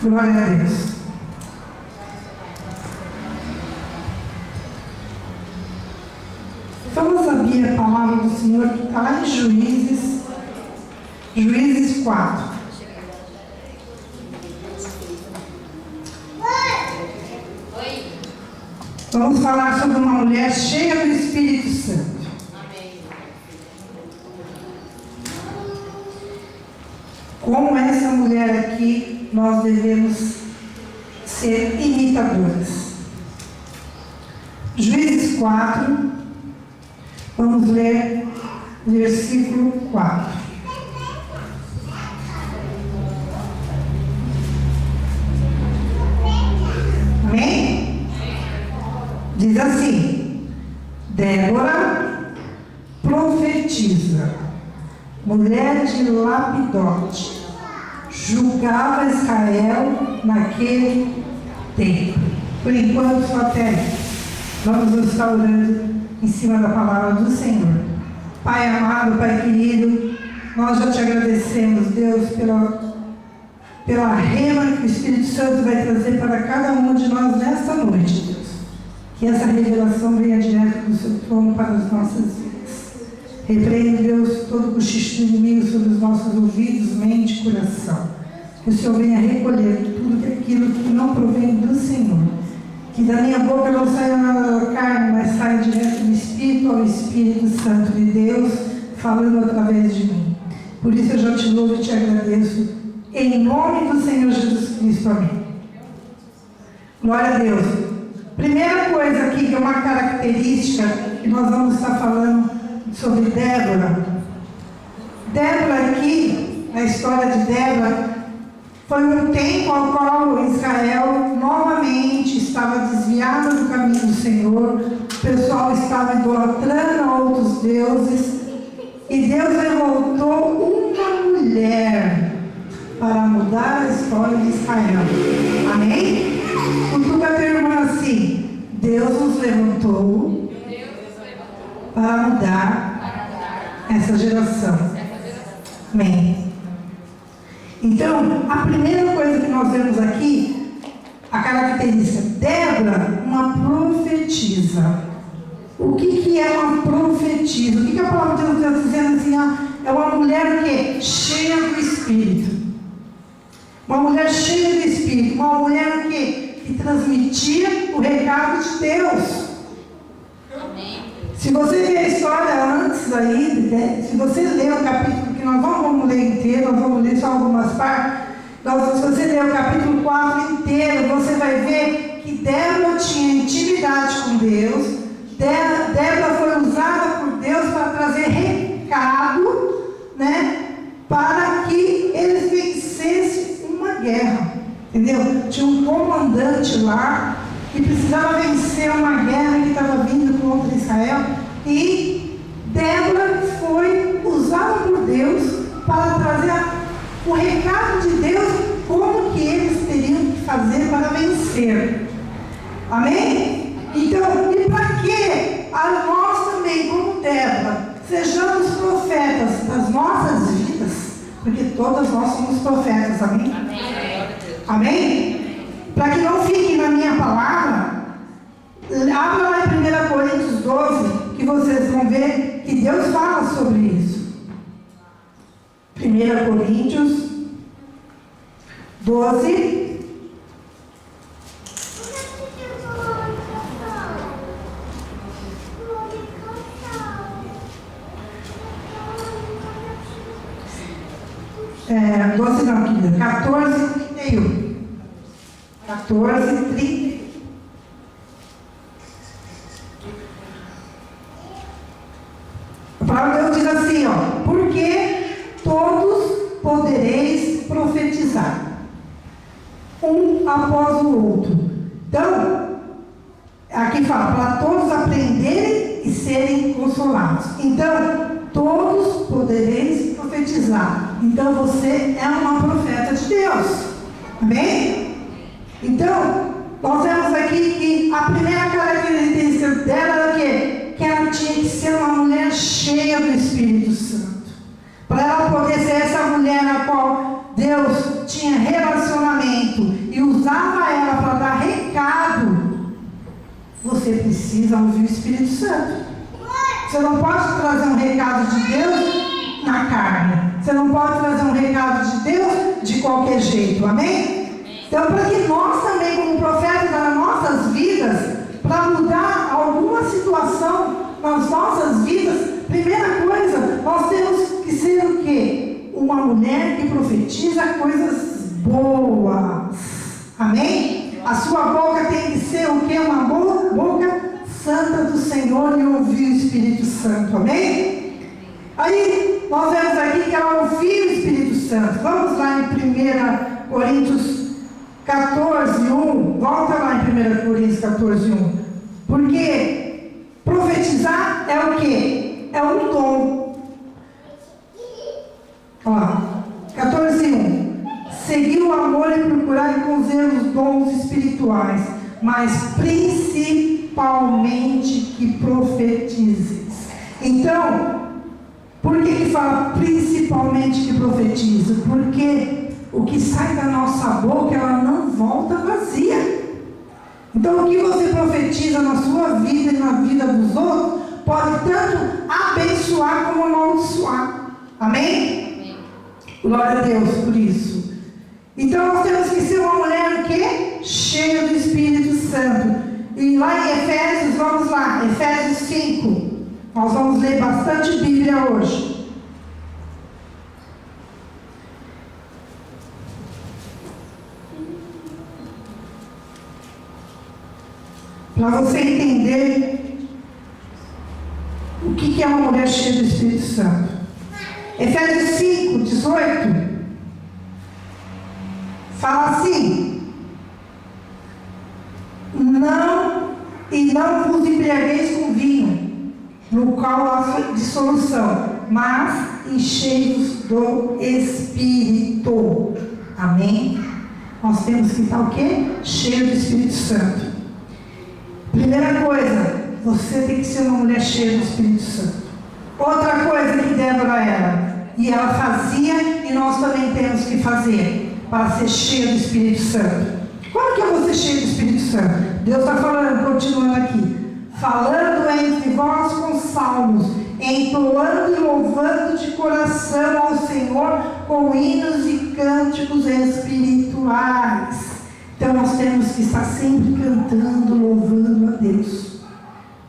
Glória a Deus. Vamos abrir a palavra do Senhor que está lá em Juízes 4. Vamos falar sobre uma mulher cheia do Espírito Santo. Como essa mulher aqui, nós devemos ser imitadoras. Juízes 4, vamos ler versículo 4. Amém? Diz assim: Débora profetiza, mulher de Lapidote, julgava Israel naquele tempo. Por enquanto, só até aí. Vamos estar orando em cima da palavra do Senhor. Pai amado, Pai querido, nós já te agradecemos, Deus, pela rema que o Espírito Santo vai trazer para cada um de nós nesta noite, Deus. Que essa revelação venha direto do seu trono para as nossas vidas. Repreende, Deus, todo o cochicho do inimigo sobre os nossos ouvidos, mente e coração. Que o Senhor venha recolher tudo aquilo que não provém do Senhor. Que da minha boca não saia nada da carne, mas saia direto do Espírito ao Espírito Santo de Deus, falando através de mim. Por isso eu já te louvo e te agradeço, em nome do Senhor Jesus Cristo. Amém. Glória a Deus. Primeira coisa aqui, que é uma característica, que nós vamos estar falando sobre Débora. Débora aqui, a história de Débora, foi um tempo ao qual Israel novamente estava desviado do caminho do Senhor, o pessoal estava idolatrando a outros deuses, e Deus levantou uma mulher para mudar a história de Israel. Amém? Cutuca a tua irmã assim: Deus nos levantou para mudar essa geração. Amém? Então, a primeira coisa que nós vemos aqui, a característica: Débora, uma profetisa. O que é uma profetisa? O que a palavra de Deus está dizendo assim? É uma mulher que é cheia do Espírito. Uma mulher cheia do Espírito. Uma mulher que transmitia o recado de Deus. Amém. Se você ver a história antes aí, né? Se você ler o capítulo, que nós não vamos ler inteiro, nós vamos ler só algumas partes. Se você ler o capítulo 4 inteiro, você vai ver que Débora tinha intimidade com Deus. Débora foi usada por Deus para trazer recado, né? Para que eles vencessem uma guerra. Entendeu? Tinha um comandante lá que precisava vencer uma guerra que estava vindo contra Israel, e Débora foi usada por Deus para trazer o recado de Deus, como que eles teriam que fazer para vencer. Amém? Então, e para que nós também, como Débora, sejamos profetas das nossas vidas, porque todas nós somos profetas. Amém? Amém. Amém? Para que não fique na minha palavra, abra lá em 1 Coríntios 12, que vocês vão ver que Deus fala sobre isso. 1 Coríntios 12. É, 12 não, querida. 14:31. 14:30. A palavra de Deus diz assim, porque todos podereis profetizar, um após o outro. Então, aqui fala, para todos aprenderem e serem consolados. Então, todos podereis profetizar. Então, você é uma profeta de Deus. Amém? Então, nós vemos aqui que a primeira característica dela era o quê? Que ela tinha que ser uma mulher cheia do Espírito Santo. Para ela poder ser essa mulher na qual Deus tinha relacionamento e usava ela para dar recado, você precisa ouvir o Espírito Santo. Você não pode trazer um recado de Deus na carne. Você não pode trazer um recado de Deus de qualquer jeito. Amém? Então, para que nós também, como profetas das nossas vidas, para mudar alguma situação nas nossas vidas, primeira coisa, nós temos que ser o quê? Uma mulher que profetiza coisas boas. Amém? A sua boca tem que ser o quê? Uma boca santa do Senhor e ouvir o Espírito Santo. Amém? Aí, nós vemos aqui que ela ouviu o Espírito Santo. Vamos lá em 1 Coríntios 14, 1. Volta lá em 1 Coríntios 14, 1. Porque profetizar é o quê? É um dom. Ó, 14, 1. Seguir o amor e procurar com zelo os dons espirituais, mas principalmente que profetizes. Então, por que fala principalmente que profetize? Porque o que sai da nossa boca, ela não volta vazia. Então, o que você profetiza na sua vida e na vida dos outros, pode tanto abençoar como amaldiçoar. Amém? Glória a Deus por isso. Então, nós temos que ser uma mulher o quê? Cheia do Espírito Santo. E lá em Efésios, vamos lá, Efésios 5. Nós vamos ler bastante Bíblia hoje. Para você entender o que é uma mulher cheia do Espírito Santo. Efésios 5, 18. Fala assim: não vos embriagueis com vinho, no qual há dissolução, mas enchei-vos do Espírito. Amém? Nós temos que estar o quê? Cheio do Espírito Santo. Primeira coisa, você tem que ser uma mulher cheia do Espírito Santo. Outra coisa que Débora era, e ela fazia, e nós também temos que fazer, para ser cheia do Espírito Santo. Como que eu vou ser cheia do Espírito Santo? Deus está falando, continuando aqui. Falando entre vós com salmos, entoando e louvando de coração ao Senhor com hinos e cânticos espirituais. Então nós temos que estar sempre cantando, louvando a Deus.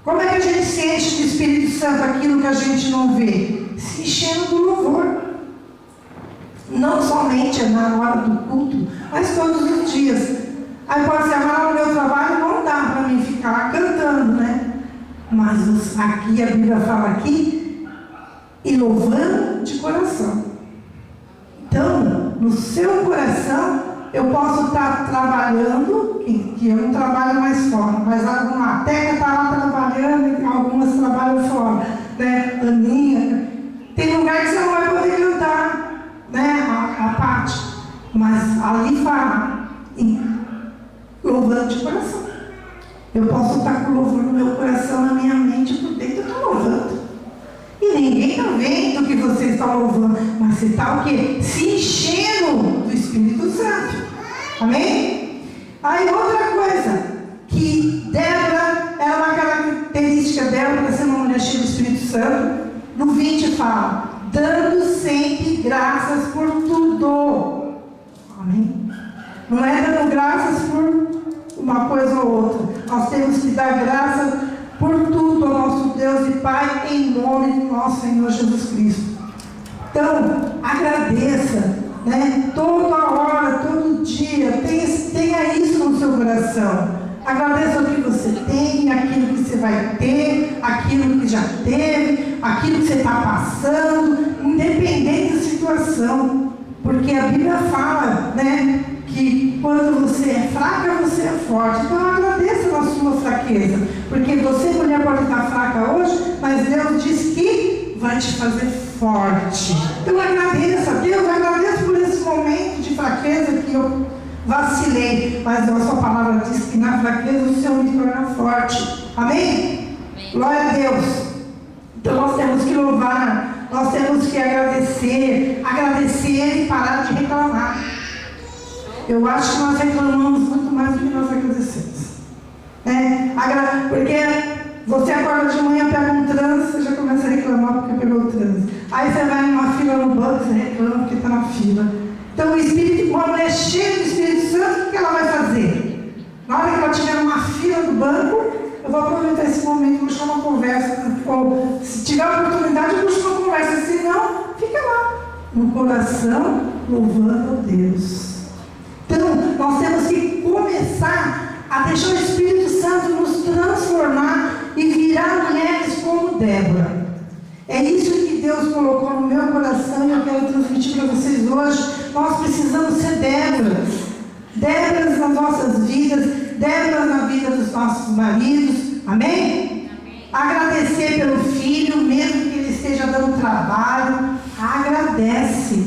Como é que a gente se enche do Espírito Santo, aquilo que a gente não vê? Se enchendo do louvor. Não somente na hora do culto, mas todos os dias. Aí pode ser, mas no meu trabalho não dá para mim ficar lá cantando, né? Mas aqui a Bíblia fala aqui, e louvando de coração. Então, no seu coração, eu posso estar trabalhando, que eu não trabalho mais fora, mas a Teca está lá trabalhando, e algumas trabalham fora, né? Aninha, tem lugar que você não vai poder cantar, né? A parte, mas ali fala, louvando de coração. Eu posso estar com louvor no meu coração, na minha mente, por dentro eu estou louvando. E ninguém está vendo que você está louvando, mas você está o quê? Se enchendo do Espírito Santo. Amém? Aí outra coisa, que Débora, é uma característica dela para ser uma mulher cheia do Espírito Santo. No 20 fala, dando sempre graças por tudo. Amém? Não é dando graças por uma coisa ou outra. Nós temos que dar graças por tudo ao nosso Deus e Pai, em nome do nosso Senhor Jesus Cristo. Então, agradeça, né? Toda hora, todo dia, tenha isso no seu coração. Agradeça o que você tem, aquilo que você vai ter, aquilo que já teve, aquilo que você está passando, independente da situação. Porque a Bíblia fala, né, que quando você é fraca, você é forte. Então agradeça na sua fraqueza. Porque você, mulher, pode estar fraca hoje, mas Deus diz que vai te fazer forte. Então agradeça a Deus, agradeço por esse momento de fraqueza que eu vacilei. Mas a sua palavra diz que na fraqueza o Senhor me torna forte. Amém? Amém. Glória a Deus. Então nós temos que louvar, nós temos que agradecer e parar de reclamar. eu acho que nós reclamamos muito mais do que nós agradecemos. Porque você acorda de manhã, pega um trânsito, você já começa a reclamar porque pegou o trânsito. Aí você vai numa fila no banco, você reclama porque está na fila. Então o Espírito, quando é cheio do Espírito Santo, o que ela vai fazer? Na hora que ela estiver numa fila do banco, eu vou aproveitar esse momento, vou buscar uma conversa. Ou se tiver oportunidade, eu busco uma conversa. Se não, fica lá, no coração, louvando a Deus. Então, nós temos que começar a deixar o Espírito Santo nos transformar e virar mulheres como Débora. É isso que Deus colocou no meu coração e eu quero transmitir para vocês hoje. Nós precisamos ser Déboras. Déboras nas nossas vidas, Déboras na vida dos nossos maridos. Amém? Agradecer pelo filho, mesmo que ele esteja dando trabalho. Agradece.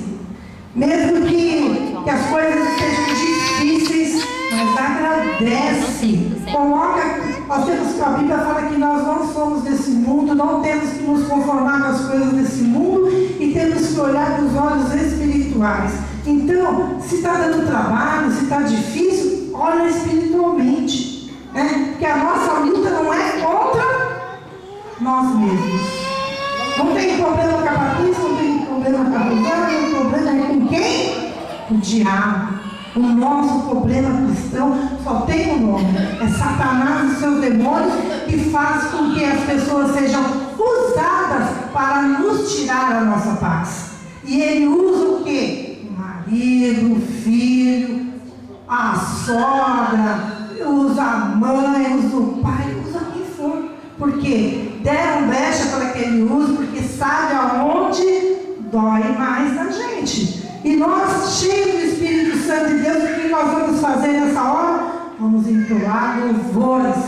Mesmo que as coisas sejam difíceis, mas agradece. A Bíblia fala que nós não somos desse mundo, não temos que nos conformar com as coisas desse mundo e temos que olhar com os olhos espirituais. Então, se está dando trabalho, se está difícil, olha espiritualmente. Porque a nossa luta não é contra nós mesmos. Não tem problema com a Patrícia, não tem problema com a Rosana, o problema é com quem? O diabo. O nosso problema cristão só tem um nome, é Satanás e seus demônios, que faz com que as pessoas sejam usadas para nos tirar a nossa paz. E ele usa o quê? O marido, o filho, a sogra, usa a mãe, usa o pai, usa quem for. Porque deram brecha para que ele use, porque sabe aonde dói mais na gente. E nós, cheios do Espírito Santo de Deus, o que nós vamos fazer nessa hora? Vamos entoar louvores.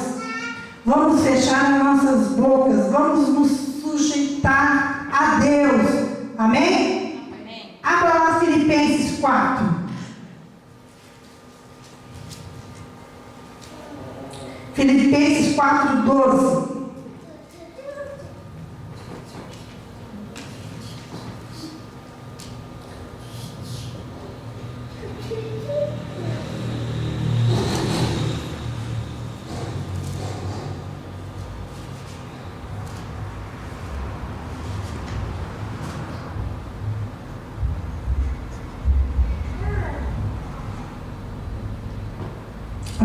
Vamos fechar as nossas bocas. Vamos nos sujeitar a Deus. Amém? Amém. Abra lá Filipenses 4. Filipenses 4:12.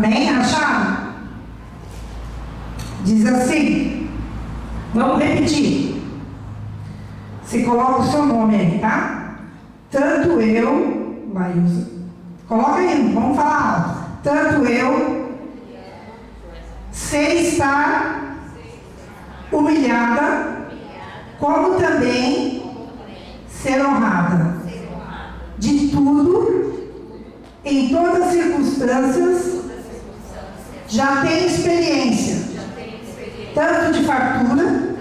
Amém? Acharam? Diz assim. Vamos repetir. Você coloca o seu nome aí, tá? Tanto eu, Laísa. Coloca aí, vamos falar alto. Tanto eu sei estar humilhada, como também ser honrada. De tudo, em todas as circunstâncias, já tenho experiência, tanto de fartura,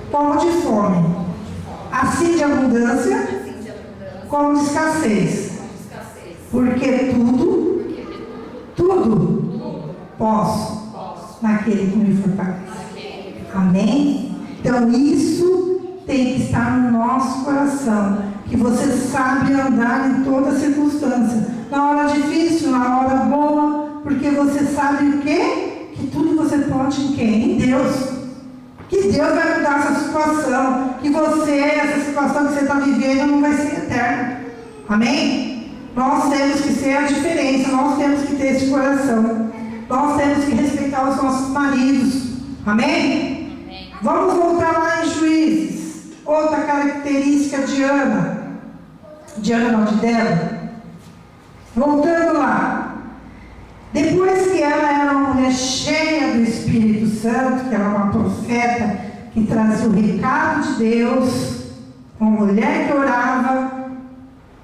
como de fome, assim de abundância, como de escassez, porque tudo posso naquele que me fortalece. Amém? Então isso tem que estar no nosso coração, que você sabe andar em toda circunstância, na hora difícil, na hora boa, porque você sabe o quê? Que tudo você pode em quem? Em Deus. Que Deus vai mudar essa situação. Que essa situação que você está vivendo não vai ser eterna. Amém? Nós temos que ser a diferença. Nós temos que ter esse coração. Nós temos que respeitar os nossos maridos. Amém? Amém. Vamos voltar lá em Juízes. Outra característica de Ana. De Ana não, de Débora. Voltando lá. Depois que ela era uma mulher cheia do Espírito Santo, que era uma profeta, que trazia o recado de Deus, uma mulher que orava,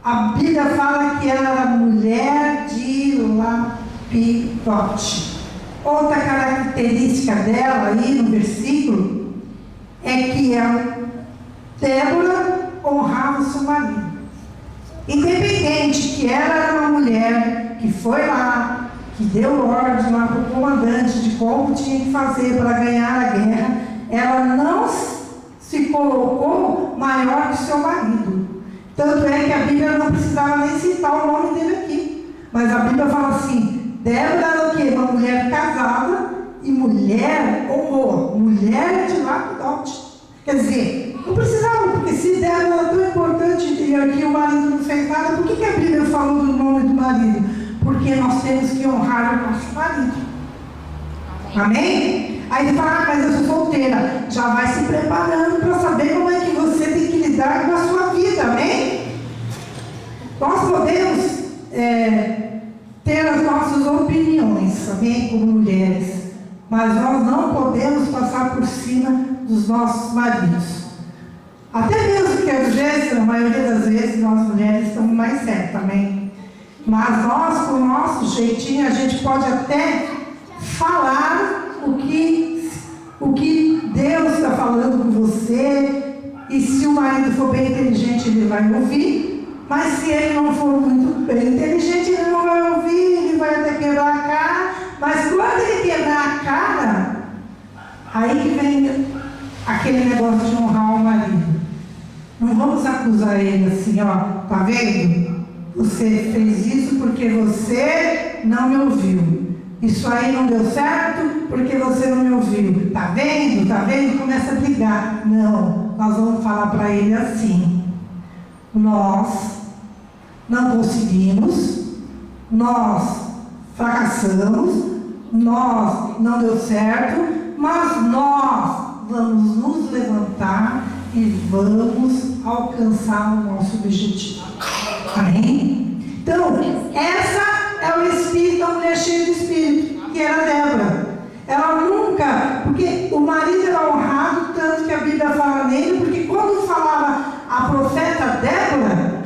a Bíblia fala que ela era mulher de Lapidote. Outra característica dela aí no versículo é que a Débora honrava o seu marido. Independente que ela era uma mulher que foi lá, que deu ordem lá para o comandante de como tinha que fazer para ganhar a guerra, ela não se colocou maior que seu marido. Tanto é que a Bíblia não precisava nem citar o nome dele aqui. Mas a Bíblia fala assim, Débora era o quê? Uma mulher casada e mulher honrou, mulher de Lapidote. Quer dizer, não precisava, porque se Débora era tão importante e aqui o marido não fez nada, por que a Bíblia falou do nome do marido? Porque nós temos que honrar o nosso marido. Amém? Aí ele fala, mas eu sou solteira. Já vai se preparando para saber como é que você tem que lidar com a sua vida. Amém? Nós podemos ter as nossas opiniões, amém? Como mulheres. Mas nós não podemos passar por cima dos nossos maridos. Até mesmo que às vezes, a maioria das vezes, nós mulheres estamos mais certas, amém? Mas nós, com o nosso jeitinho, a gente pode até falar o que Deus está falando com você, e se o marido for bem inteligente, ele vai ouvir, mas se ele não for muito bem inteligente, ele não vai ouvir, ele vai até quebrar a cara, mas quando ele quebrar a cara, aí que vem aquele negócio de honrar o marido. Não vamos acusar ele assim, ó, tá vendo? Você fez isso porque você não me ouviu. Isso aí não deu certo porque você não me ouviu. Tá vendo? Tá vendo? Começa a brigar. Não, nós vamos falar para ele assim. Nós não conseguimos, nós fracassamos, nós não deu certo, mas nós vamos nos levantar e vamos alcançar o nosso objetivo. Amém? Então, essa é o espírito da mulher cheia de espírito, que era Débora. Ela nunca, porque o marido era honrado, tanto que a Bíblia fala nele, porque quando falava a profeta Débora,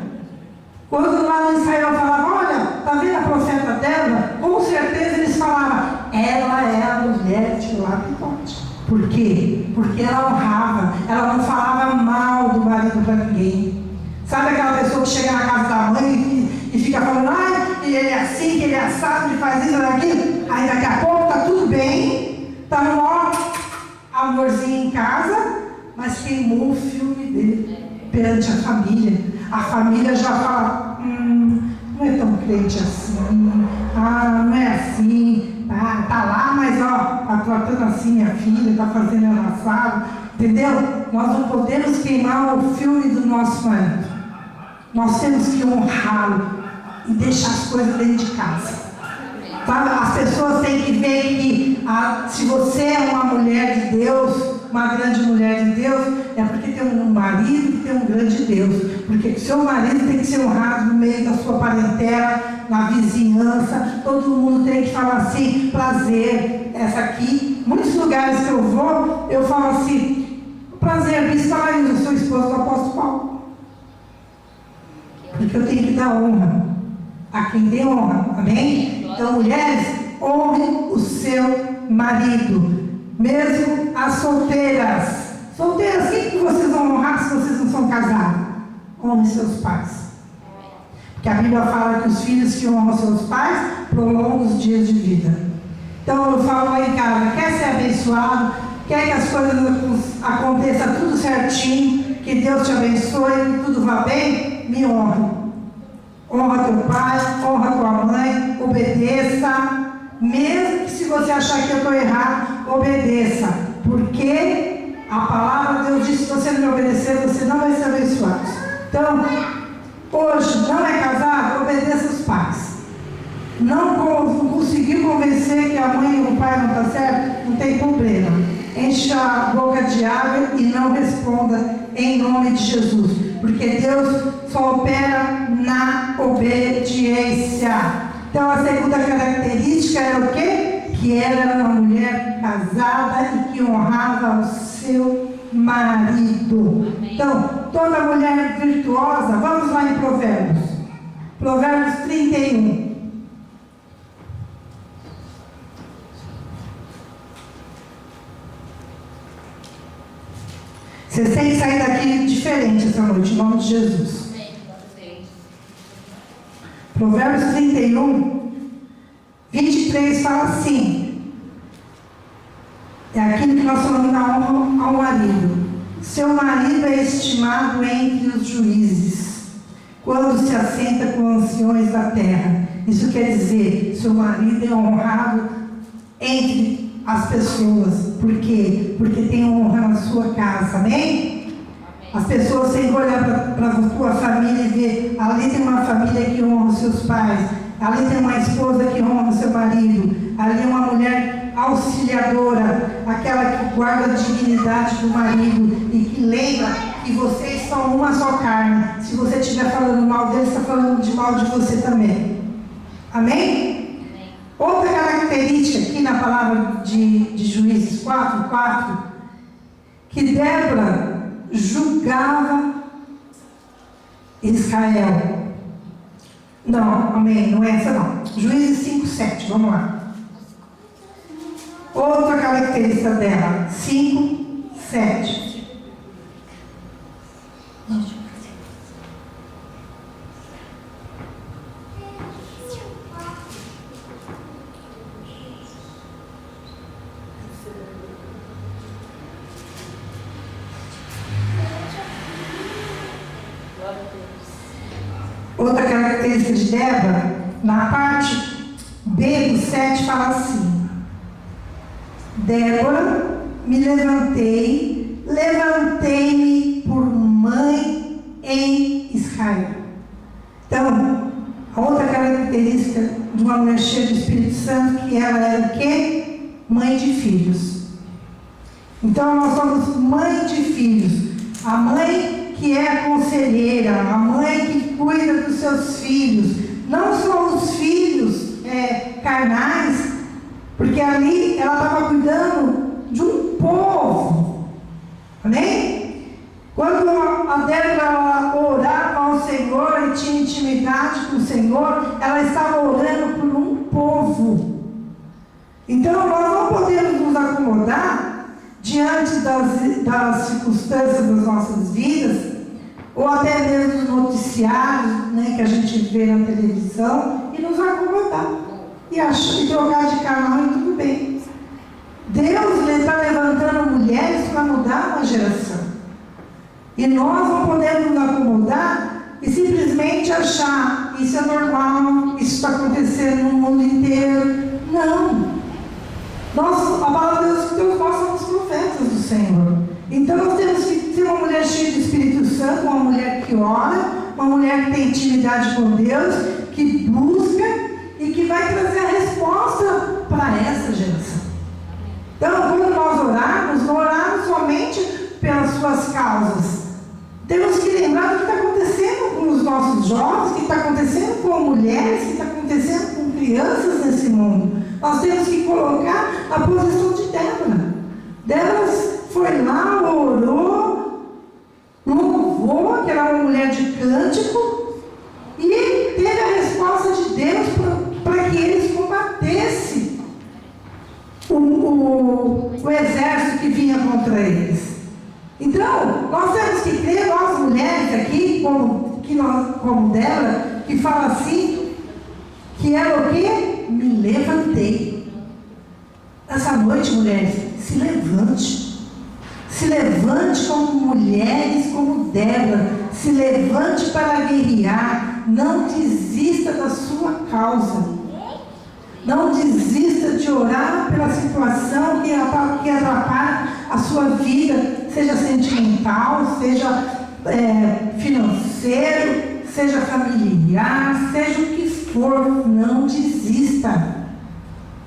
quando lá no Israel falava, olha, tá vendo a profeta Débora? Com certeza eles falavam, ela é a mulher de Lapidote. Por quê? Porque ela honrava, ela não falava mal do marido para ninguém. Sabe aquela pessoa que chega na casa da mãe e fica falando, ele é assim, que ele é assado, ele faz isso, aquilo. Aí daqui a pouco tá tudo bem, tá no maior amorzinho em casa, mas queimou o filme dele perante a família. A família já fala, não é tão crente assim, não é assim, tá lá, mas ó, tá tratando assim minha filha, tá fazendo ela assado, entendeu? Nós não podemos queimar o filme do nosso marido. Nós temos que honrá-lo e deixar as coisas dentro de casa. Sabe? As pessoas têm que ver que se você é uma mulher de Deus, uma grande mulher de Deus, é porque tem um marido que tem um grande Deus. Porque seu marido tem que ser honrado no meio da sua parentela, na vizinhança. Todo mundo tem que falar assim, prazer. Essa aqui, muitos lugares que eu vou, eu falo assim, prazer, bispo Laís, eu sou esposa do apóstolo Paulo. Porque eu tenho que dar honra a quem tem honra, amém? Então, mulheres, honrem o seu marido, mesmo as solteiras. Solteiras, quem que vocês vão honrar se vocês não são casados? Honrem seus pais. Porque a Bíblia fala que os filhos que honram seus pais prolongam os dias de vida. Então, eu falo lá em casa, quer ser abençoado, quer que as coisas aconteçam tudo certinho, que Deus te abençoe, que tudo vá bem, me honre. Honra teu pai, honra tua mãe, obedeça. Mesmo que se você achar que eu estou errado, obedeça. Porque a palavra de Deus diz que se você não me obedecer, você não vai ser abençoado. Então, hoje, não é casado, obedeça os pais. Não conseguiu convencer que a mãe ou o pai não está certo, não tem problema. Encha a boca de água e não responda em nome de Jesus. Porque Deus só opera na obediência. Então a segunda característica era o quê? Que ela era uma mulher casada e que honrava o seu marido. Amém. Então, toda mulher virtuosa, vamos lá em Provérbios. Provérbios 31. Vocês têm que sair daqui diferente essa noite, em nome de Jesus. Provérbios 31, 23 fala assim. É aquilo que nós falamos da honra ao marido. Seu marido é estimado entre os juízes, quando se assenta com anciões da terra. Isso quer dizer, seu marido é honrado entre as pessoas. Por quê? Porque tem honra na sua casa, amém? As pessoas têm que olhar para a tua família e ver, ali tem uma família que honra os seus pais, ali tem uma esposa que honra o seu marido, ali é uma mulher auxiliadora, aquela que guarda a dignidade do marido e que lembra que vocês são uma só carne. Se você estiver falando mal dele, está falando de mal de você também. Amém? Outra característica aqui na palavra de Juízes 4:4, que Débora julgava Israel. Não, amém, não é essa não. Juízes 5:7, vamos lá. Outra característica dela, 5:7. Outra característica de Débora, na parte B do 7, fala assim: Débora, me levantei-me por mãe em Israel. Então, a outra característica de uma mulher cheia do Espírito Santo, que ela era o quê? Mãe de filhos. Então, nós somos mãe de filhos. A mãe que é conselheira, a mãe que cuida dos seus filhos, não só os filhos carnais, porque ali ela estava cuidando de um povo, amém? Quando a Débora orava ao Senhor e tinha intimidade com o Senhor, ela estava orando por um povo. Então nós não podemos nos acomodar diante das circunstâncias das nossas vidas, ou até mesmo dos noticiários, né, que a gente vê na televisão, e nos acomodar e trocar de canal e tudo bem. Deus está levantando mulheres para mudar uma geração, e nós não podemos nos acomodar e simplesmente achar isso é normal, isso está acontecendo no mundo inteiro. Não. A palavra de Deus diz que nós somos profetas do Senhor. Então nós temos que ser uma mulher cheia do Espírito Santo, uma mulher que ora, uma mulher que tem intimidade com Deus, que busca e que vai trazer a resposta para essa geração. Então, quando nós orarmos, não orarmos somente pelas suas causas. Temos que lembrar do que está acontecendo com os nossos jovens, o que está acontecendo com mulheres, o que está acontecendo com crianças nesse mundo. Nós temos que colocar a posição de Débora. Débora foi lá, orou, louvou, que era uma mulher de cântico, e teve a resposta de Deus para que eles combatessem o exército que vinha contra eles. Então, nós temos que crer, nós mulheres aqui, como Débora, que fala assim, que ela o quê? Me levantei. Essa noite, mulheres, se levante. Se levante como mulheres, como Débora. Se levante para guerrear. Não desista da sua causa. Não desista de orar pela situação que atrapalha a sua vida, seja sentimental, seja financeiro, seja familiar, seja o que for. Não desista.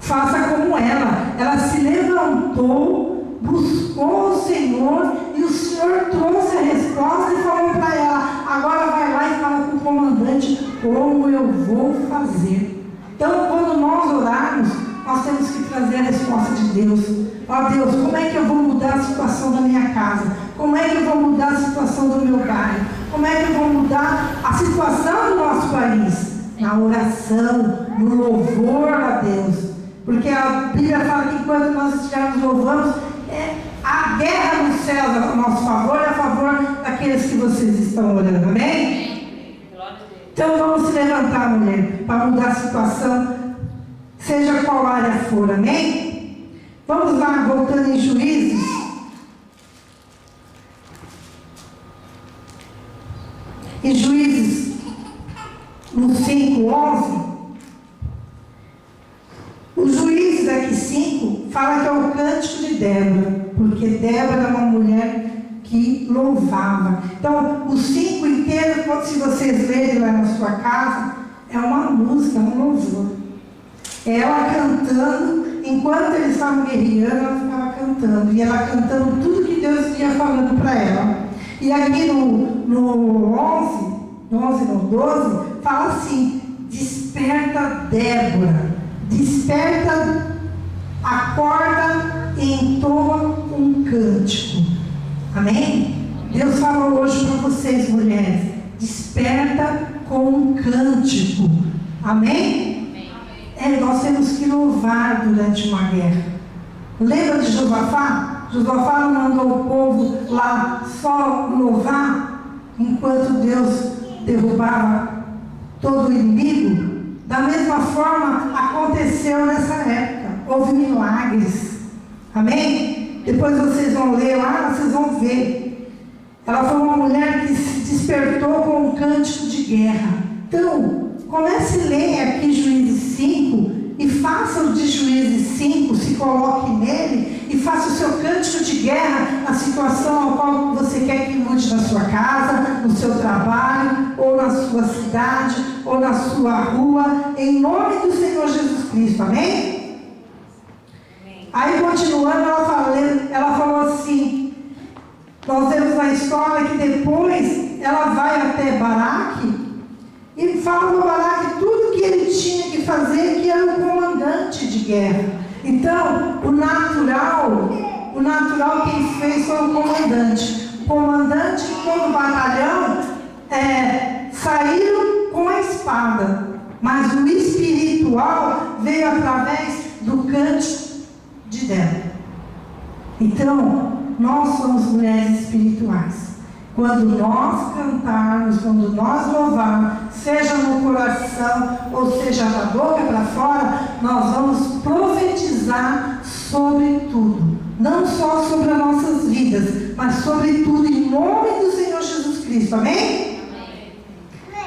Faça como ela. Ela se levantou, buscou o Senhor, e o Senhor trouxe a resposta e falou para ela: agora vai lá e fala com o comandante como eu vou fazer. Então, quando nós orarmos, nós temos que trazer a resposta de Deus. Ó Deus, como é que eu vou mudar a situação da minha casa? Como é que eu vou mudar a situação do meu bairro? Como é que eu vou mudar a situação do nosso país? Na oração, no louvor a Deus. Porque a Bíblia fala que quando nós estivermos louvando, a guerra nos céus a nosso favor e a favor daqueles que vocês estão orando, amém? Então vamos se levantar, mulher, para mudar a situação, seja qual área for, amém? Vamos lá, voltando em Juízes. Em Juízes 5:11, o Juízes aqui 5 fala que é o cântico de Débora, porque Débora é uma mulher que louvava. Então, o 5 inteiro, se vocês lerem lá na sua casa, é uma música, um louvor. Ela cantando, enquanto eles estavam guerreando, ela ficava cantando. E ela cantando tudo que Deus ia falando para ela. E aqui no 11, no 12, fala assim: desperta Débora, desperta, acorda e entoa um cântico. Amém? Deus fala hoje para vocês, mulheres, desperta com um cântico. Amém? Nós temos que louvar durante uma guerra. Lembra de Josafá? Josafá não mandou o povo lá só louvar enquanto Deus derrubava todo o inimigo? Da mesma forma aconteceu nessa época. Houve milagres. Amém? Depois vocês vão ler lá, vocês vão ver. Ela foi uma mulher que se despertou com um cântico de guerra. Então, comece a ler aqui Juízes 5 e faça o de Juízes 5, se coloque nele e faça o seu cântico de guerra na situação ao qual você quer que mude na sua casa, no seu trabalho, ou na sua cidade, ou na sua rua, em nome do Senhor Jesus Cristo. Amém? Aí, continuando, ela falou assim, nós vemos na história que depois ela vai até Baraque e fala para Baraque tudo que ele tinha que fazer, que era o comandante de guerra. Então, o natural quem fez foi o comandante. O comandante e todo o batalhão saíram com a espada, mas o espiritual veio através do cântico de Débora. Então, nós somos mulheres espirituais. Quando nós cantarmos, quando nós louvarmos, seja no coração ou seja da boca para fora, nós vamos profetizar sobre tudo. Não só sobre as nossas vidas, mas sobre tudo em nome do Senhor Jesus Cristo. Amém?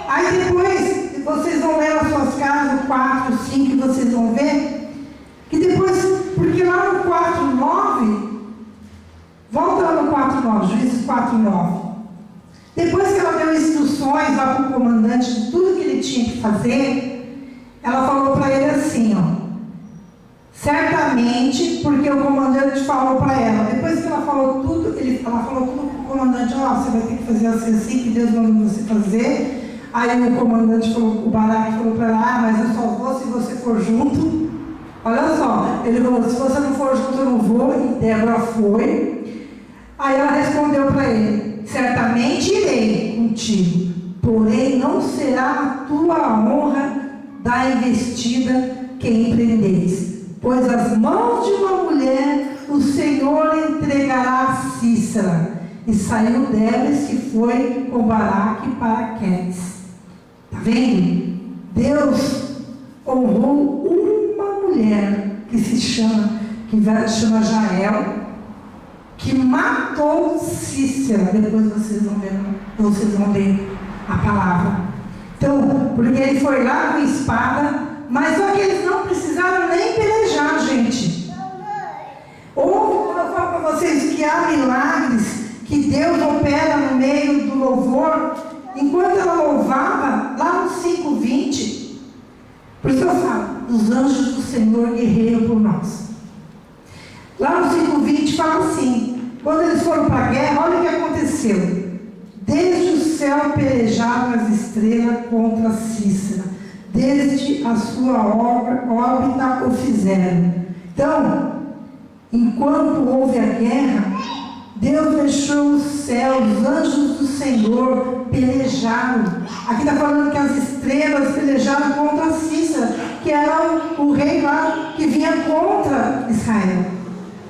Aí depois, vocês vão ler nas suas casas, o 4, 5, e vocês vão ver que depois, porque lá no 4:9, volta lá no 4:9, Juízes 4:9. Depois que ela deu instruções lá para o comandante de tudo que ele tinha que fazer, ela falou para ele assim, certamente, porque o comandante falou para ela, depois que ela falou tudo, ela falou tudo para o comandante, você vai ter que fazer assim, que Deus mandou você fazer. Aí o comandante falou, o Baraque falou para ela, mas eu só vou se você for junto. Olha só, ele falou, se você não for junto eu não vou, e Débora foi. Aí ela respondeu para ele, certamente irei contigo, porém não será a tua honra da investida que empreendeis, pois as mãos de uma mulher o Senhor entregará a Sísera. E saiu Débora e foi com Baraque para Quedes. Está vendo? Deus honrou uma mulher que se chama Jael, que matou Sísera. Depois vocês vão ver a palavra. Então, porque ele foi lá com espada, mas só que eles não precisaram nem pelejar, gente. Ou, quando eu falo para vocês que há milagres, que Deus opera no meio do louvor, enquanto ela louvava, lá no 5:20, por isso eu falo, os anjos do Senhor guerreiam por nós. Lá no 5:20 fala assim, quando eles foram para a guerra, olha o que aconteceu. Desde o céu pelejaram as estrelas contra Sísera, desde a sua órbita o fizeram. Então, enquanto houve a guerra, Deus deixou o céu, os anjos do Senhor pelejaram. Aqui está falando que as estrelas pelejaram contra Sísera, que era o rei lá que vinha contra Israel.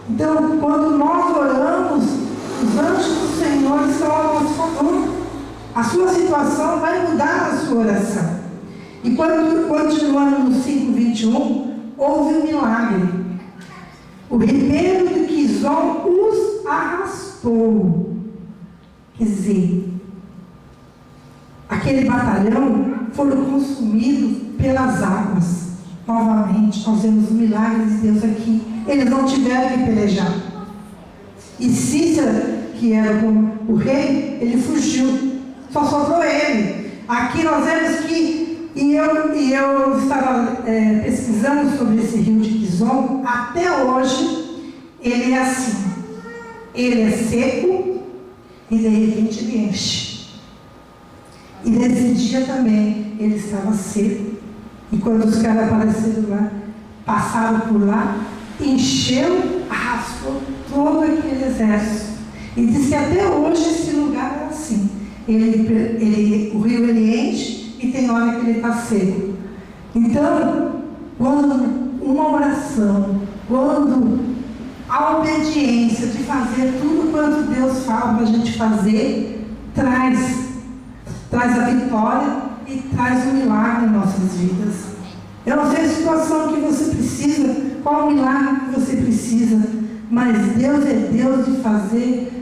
Então, quando nós oramos, os anjos do Senhor estão ao nosso favor. A sua situação vai mudar a sua oração. E quando continuando no 5:21, houve um milagre. O ribeiro de Quizon os arrastou. Quer dizer, aquele batalhão foram consumidos pelas águas. Novamente, nós vemos o milagre de Deus aqui. Eles não tiveram que pelejar. E Cícera, que era o rei, ele fugiu. Só sobrou ele. Aqui nós vemos que, e eu estava pesquisando sobre esse rio de Quizon, até hoje, ele é assim. Ele é seco e de repente ele enche. E nesse dia também, ele estava seco. E quando os caras apareceram lá, passaram por lá, encheu, arrastou todo aquele exército. E diz que até hoje esse lugar é assim. O rio ele enche e tem hora que ele está seco. Então, quando uma oração, quando a obediência de fazer tudo quanto Deus fala para a gente fazer, traz a vitória e traz um milagre em nossas vidas. Eu não sei a situação que você precisa, qual milagre que você precisa, mas Deus é Deus de fazer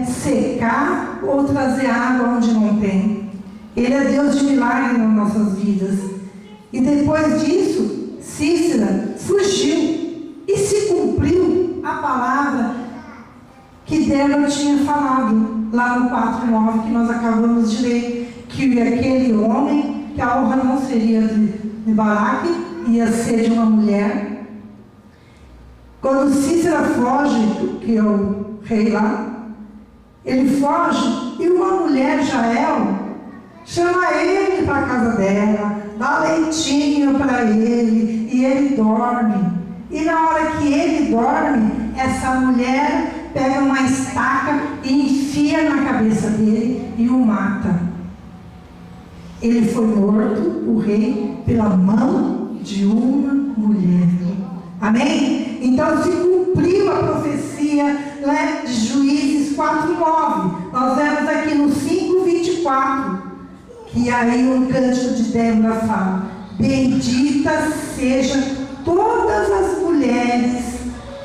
secar ou trazer água onde não tem. Ele é Deus de milagre nas nossas vidas. E depois disso, Cícera fugiu e se cumpriu a palavra que Débora tinha falado lá no 4:9 que nós acabamos de ler, que aquele homem, que a honra não seria de Baraque, ia ser de uma mulher. Quando Cícera foge, que é o rei lá, ele foge e uma mulher, Jael, chama ele para a casa dela, dá leitinho para ele e ele dorme. E na hora que ele dorme, essa mulher pega uma estaca e enfia na cabeça dele e o mata. Ele foi morto, o rei, pela mão de uma mulher. Amém? Então se cumpriu a profecia de Juízes 4:9. Nós vemos aqui no 5:24, que aí um cântico de Débora fala: bendita seja todas as mulheres,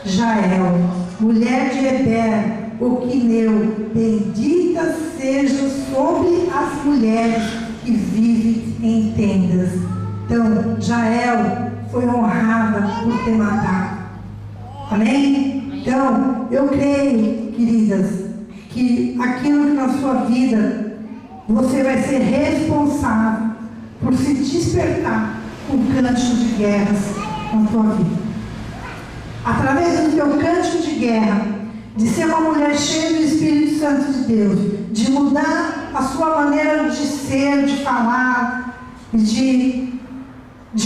Jael, mulher de Eber, o quineu, bendita seja sobre as mulheres que vivem em tendas. Então, Jael foi honrada por ter matado. Amém? Então, eu creio, queridas, que aquilo que na sua vida você vai ser responsável por se despertar com cântico de guerras na sua vida. Através do teu cântico de guerra, de ser uma mulher cheia do Espírito Santo de Deus, de mudar a sua maneira de ser, de falar, de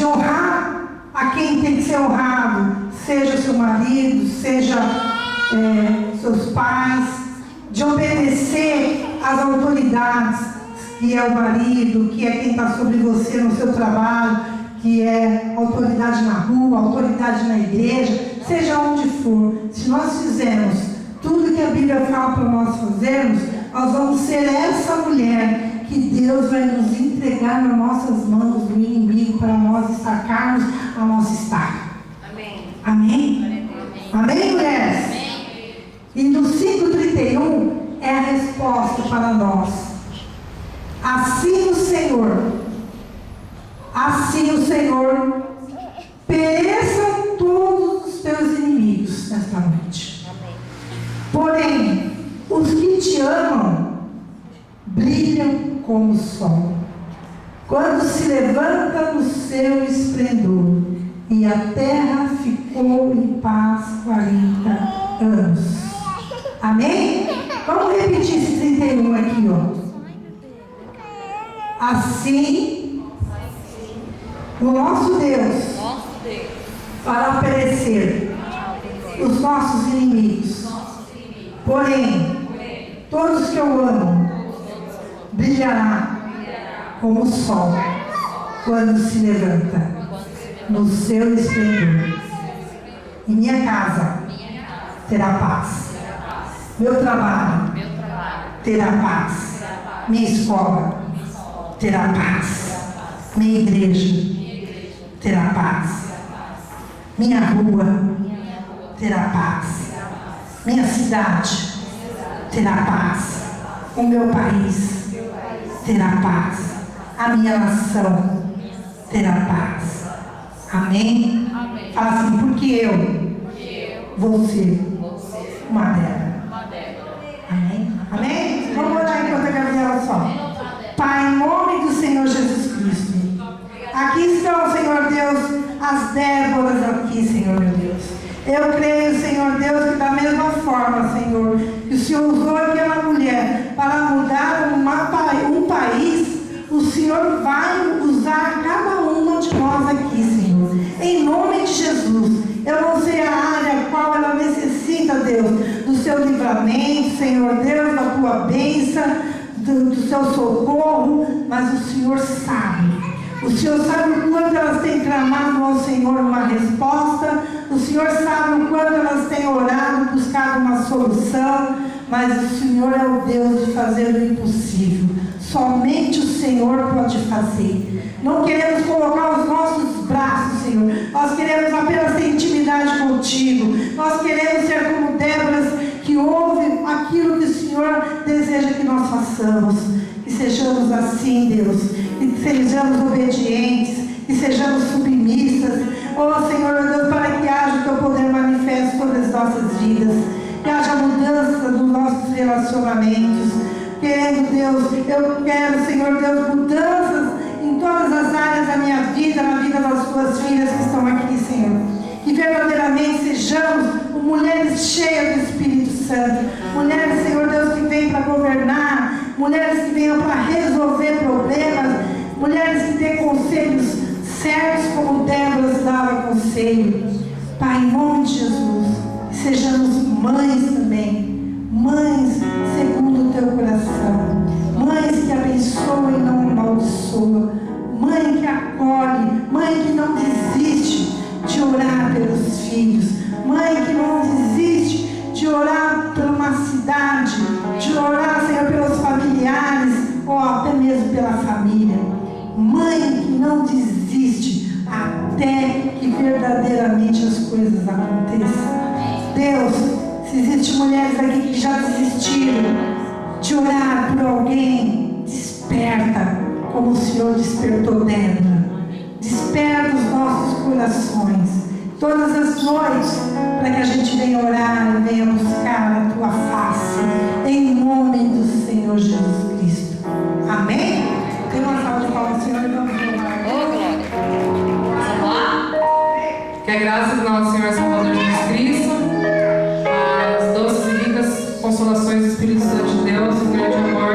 honrar a quem tem que ser honrado, seja seu marido, seja seus pais, de obedecer às autoridades, que é o marido, que é quem está sobre você no seu trabalho, que é autoridade na rua, autoridade na igreja, seja onde for. Se nós fizermos tudo que a Bíblia fala para nós fazermos, nós vamos ser essa mulher que Deus vai nos entregar nas nossas mãos do inimigo para nós estacarmos a nossa estaca. Amém. Amém? Amém, mulheres? Amém. E no 5:31 é a resposta para nós. Assim o Senhor, pereçam todos os teus inimigos nesta noite. Amém. Porém, os que te amam brilham como o sol, quando se levanta no seu esplendor, e a terra ficou em paz 40 anos. Amém? Vamos repetir esse 31 aqui, ó. Assim, o nosso Deus fará perecer os nossos inimigos. Porém, todos que eu amo brilhará como o sol quando se levanta no seu esplendor. E minha casa terá paz. Meu trabalho terá paz. Minha escola terá paz. Minha igreja terá paz. Minha rua terá paz. Minha cidade terá paz. O meu país terá paz. a minha nação terá paz. Amém? Amém. Fala assim, porque eu vou ser uma Débora. Amém? Amém? Vamos orar enquanto a Gabriela só. Pai, em nome do Senhor Jesus Cristo. Aqui estão, Senhor Deus, as Déboras aqui, Senhor meu Deus. Eu creio, Senhor Deus, que da mesma forma, Senhor, que o Senhor usou aquela mulher para mudar um país, o Senhor vai usar cada uma de nós aqui, Senhor. Em nome de Jesus. Eu não sei a área qual ela necessita, Deus, do seu livramento, Senhor Deus, da tua bênção, do seu socorro, mas o Senhor sabe. O Senhor sabe o quanto elas têm clamado ao Senhor uma resposta. O Senhor sabe o quanto elas têm orado, buscado uma solução. Mas o Senhor é o Deus de fazer o impossível. Somente o Senhor pode fazer. Não queremos colocar os nossos braços, Senhor. Nós queremos apenas ter intimidade contigo. Nós queremos ser como Déboras, que ouve aquilo que o Senhor deseja que nós façamos. Que sejamos assim, Deus. Que sejamos obedientes. Que sejamos submissas. Oh, Senhor, meu Deus, para que haja o teu poder manifesto sobre as nossas vidas. Que haja mudança nos nossos relacionamentos. Querendo, Deus, eu quero, Senhor Deus, mudanças em todas as áreas da minha vida, na vida das tuas filhas que estão aqui, Senhor. Que verdadeiramente sejamos mulheres cheias do Espírito Santo. Mulheres, Senhor Deus, que vêm para governar. Mulheres que venham para resolver problemas. Mulheres que dêem conselhos certos, como Déboras dava conselho. Pai, em nome de Jesus, que sejamos mães também. Mães segundo o teu coração. Mães que abençoam e não amaldiçoam. Mãe que acolhe. Mãe que não desiste de orar pelos filhos. Mãe que não desiste de orar por uma cidade. De orar, Senhor, pelos familiares. Ou até mesmo pela família. Mãe que não desiste até que verdadeiramente as coisas aconteçam. Deus, se existem mulheres aqui que já desistiram de orar por alguém, desperta como o Senhor despertou Débora. Desperta os nossos corações todas as noites, para que a gente venha orar e venha buscar a tua face, em nome do Senhor Jesus Cristo. Amém? Tem uma salva de palmas, Senhor, e vamos orar. Ô, glória. Vamos lá? Que a graça do nosso Senhor Salvador Jesus Cristo, as doces e ricas consolações do Espírito Santo de Deus, o grande amor,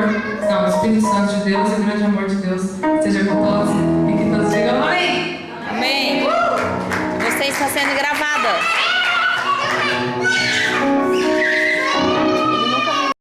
o Espírito Santo de Deus e o grande amor de Deus seja com todos e que todos digam amém. Amém. Você está sendo gravada.